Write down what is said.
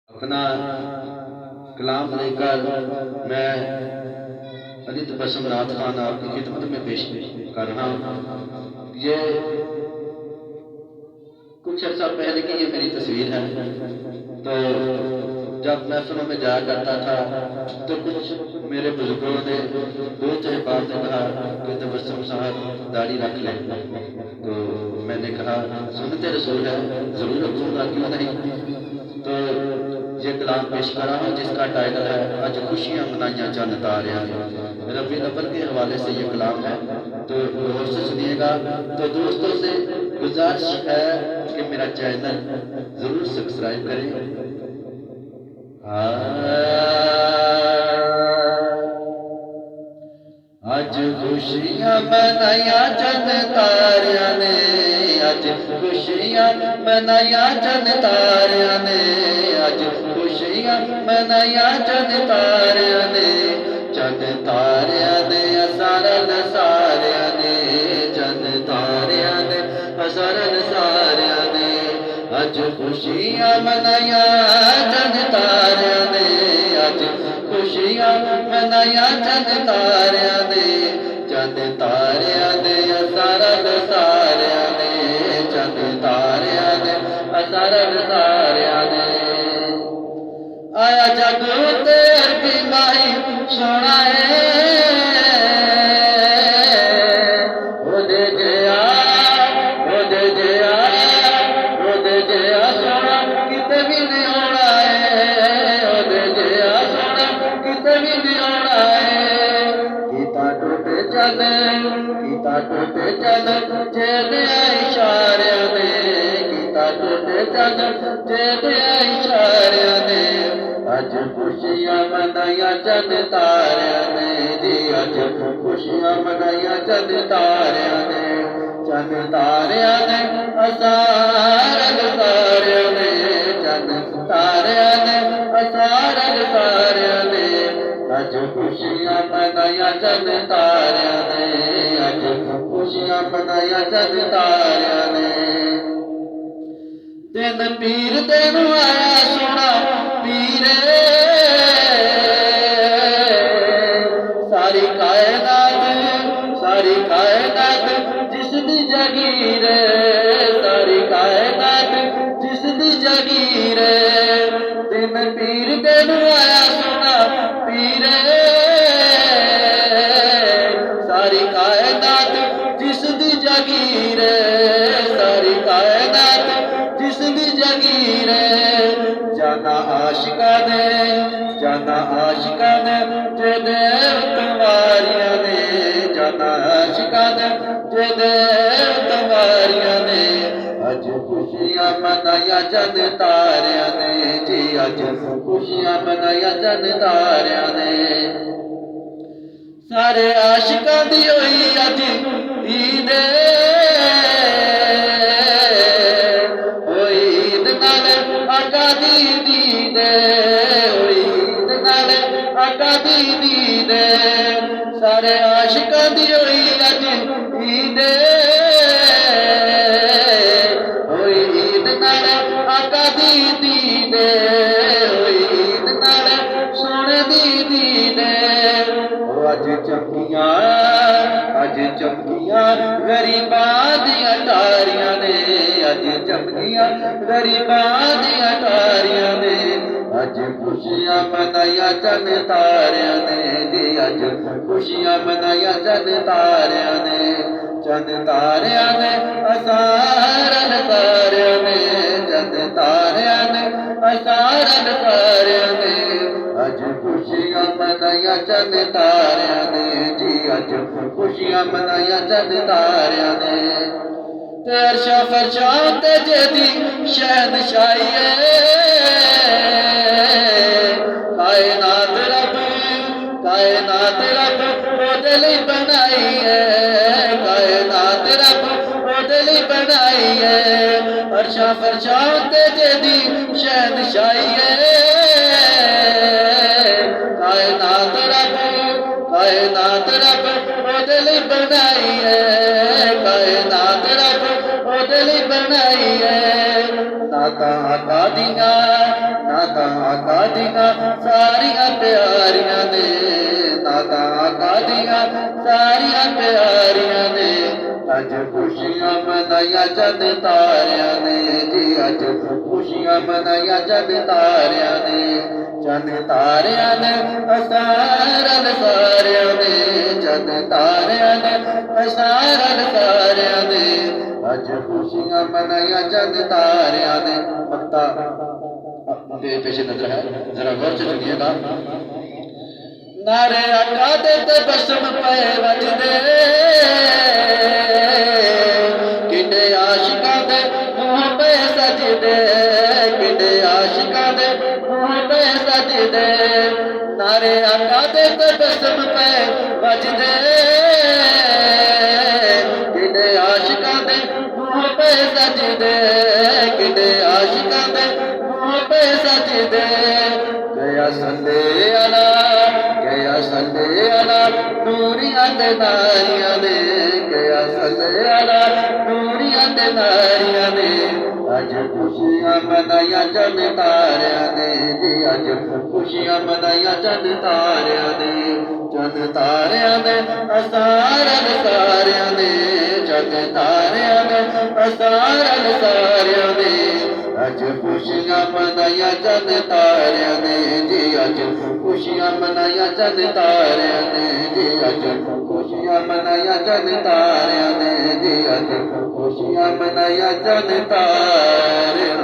अपना कलाम लेकर मैं अदित बसमनाथ खान आपकी खिदमत में पेश कर रहा हूँ। ये कुछ अर्सा पहले की ये मेरी तस्वीर है। तो जब महफिलों में जाया करता था तो कुछ मेरे बुजुर्गों ने दोस्त अहबाब ने कहा कि तबस्सुम साहब दाढ़ी रख लें। तो मैंने कहा सुन्नते रसूल है, ज़रूर रखूँगा, क्यों नहीं। तो ये कलाम पेश कर रहा हूँ जिसका टाइटल है अज खुशियाँ मनाइयाँ चंद तारियां। रबी अव्वल के हवाले से ये कलाम है, तो गौर से सुनिएगा। तो दोस्तों से गुजारिश है कि मेरा चैनल ज़रूर सब्सक्राइब करें। अज खुशियाँ मनाइयाँ चंद तारियां ने, अज खुशियाँ मनाइयाँ चंद तारियां ने, अज खुशियाँ मनाइयाँ चंद तारियां ने, चंद तारियां ने असरन सारियां ने, चंद तारियां ने असरन सारियां ने, अज खुशियाँ मनाइयाँ चंद तारियां ने, अज खुशियाँ मनाइयाँ चंद तारियां ने, चंद तारियां ने असरन सारियां ने, चंद तारियां ने असरन सारियां ने। आया जग ते अरबी माही सोना है, ओदे जिया सोना किते भी नहीं होना है, ओदे जिया सोना किते भी नहीं होना है। गीता टूटे चल जेदे इशारे ने, गीता टूटे चल जेदे इशारे ने, अज खुशियाँ मनाइयाँ चंद तारियां ने जी, अज खुशियाँ मनाइयाँ चंद तारियां ने, चंद तारियां ने असारन सारियां ने, चंद तारियां ने असारन सारियां ने, अज खुशियाँ मनाइयाँ चंद तारियां ने, अज खुशियाँ मनाइयाँ चंद तारियां ने। दिन पीर दिन आया सोना पीरे, सारी कायनात जिस दी जगीर, सारी कायनात जिस दी जगीर। दिन पीर दिन आया सोना पीरे, सारी कायनात जिस दी जगीर, सारी कायनात जिस दी जगीर। जाना आशिका ने जेदे तवारियां ने, जाना आशिका ने जेदे तवारियां ने, अज खुशियाँ मनाइयाँ चंद तारियां ने जी, अज खुशियाँ मनाइयाँ चंद तारियां ने। सारे आशिकां दी होई अज ईद, होई ईद नाल आका दी दीद, होई ईद नाल आका दी दीद। सारे आशिकां दी होई अज ईद, होई ईद नाल आका दी दीद, होई ईद नाल सोने दी दीद। अज चमकियां गरीबां दियां तारियां ने, अज चमकियां गरीबां दियां तारियां ने, अज खुशियाँ मनाइयाँ चंद तारियां ने जी, अज खुशियाँ मनाइयाँ चंद तारियां ने, चंद तारियां ने असारन सारियां ने, चंद तारियां ने असारन सारियां ने, अज खुशियाँ मनाइयाँ चंद तारियां ने जी, अज खुशियाँ मनाइयाँ चंद तारियां ने। ते अर्शा फरशा ते जेदी शहनशाही है, कायनात रब ओदे लई बनाई है, कायनात रब ओदे लई बनाई है। अर्शा फरशा ते जेदी शहनशाही है, कायनात रब ओदे लई बनाई है, कायनात रब ओदे लई बनाई है। नाता आका दियां नाता आका दियां सारियां प्यारियां ने, नाता आका दियां सारियां प्यारियां ने। अज खुशियां मनाइया चंद तारियां ने जी, अज खुशियां मनाइया चंद तारियां ने। चंद तारियां ने असारन सारियां ने, चंद तारियां ने असारन सारियां ने। अज खुशियां मनाइया चंद तारियां ने। मक्ता पेश नजर है, जरा गौर से सुनिएगा। नारे आका दे तबस्सुम पे वजदे, किडे आशिकां दे मुंह पे सजदे, किडे आशिकां दे मुंह पे सजदे। नारे आका दे तबस्सुम पे वजदे, किडे आशिकां दे मुंह पे सजदे, किडे आशिकां दे मुंह पे सजदे। गया सल्ले अला, गया सल्ले अला नूरियां ते नारियां ने, गया सल्ले अला नूरियां ते नारियां ने। अज खुशियां मनाइया चंद तारियां ने जी, अज खुशियां मनाइया चंद तारियां ने। चंद तारियां ने असारन सारियां ने, चंद तारियां ने असारन सारियां ने। अज खुशियां मनाइया चंद तारियां ने जी, अज खुशियां मनाइया चंद तारियां ने जी, अज खुशियां मनाइया चंद तारियां ने जी, अज खुशियां मनाइया चंद तारियां।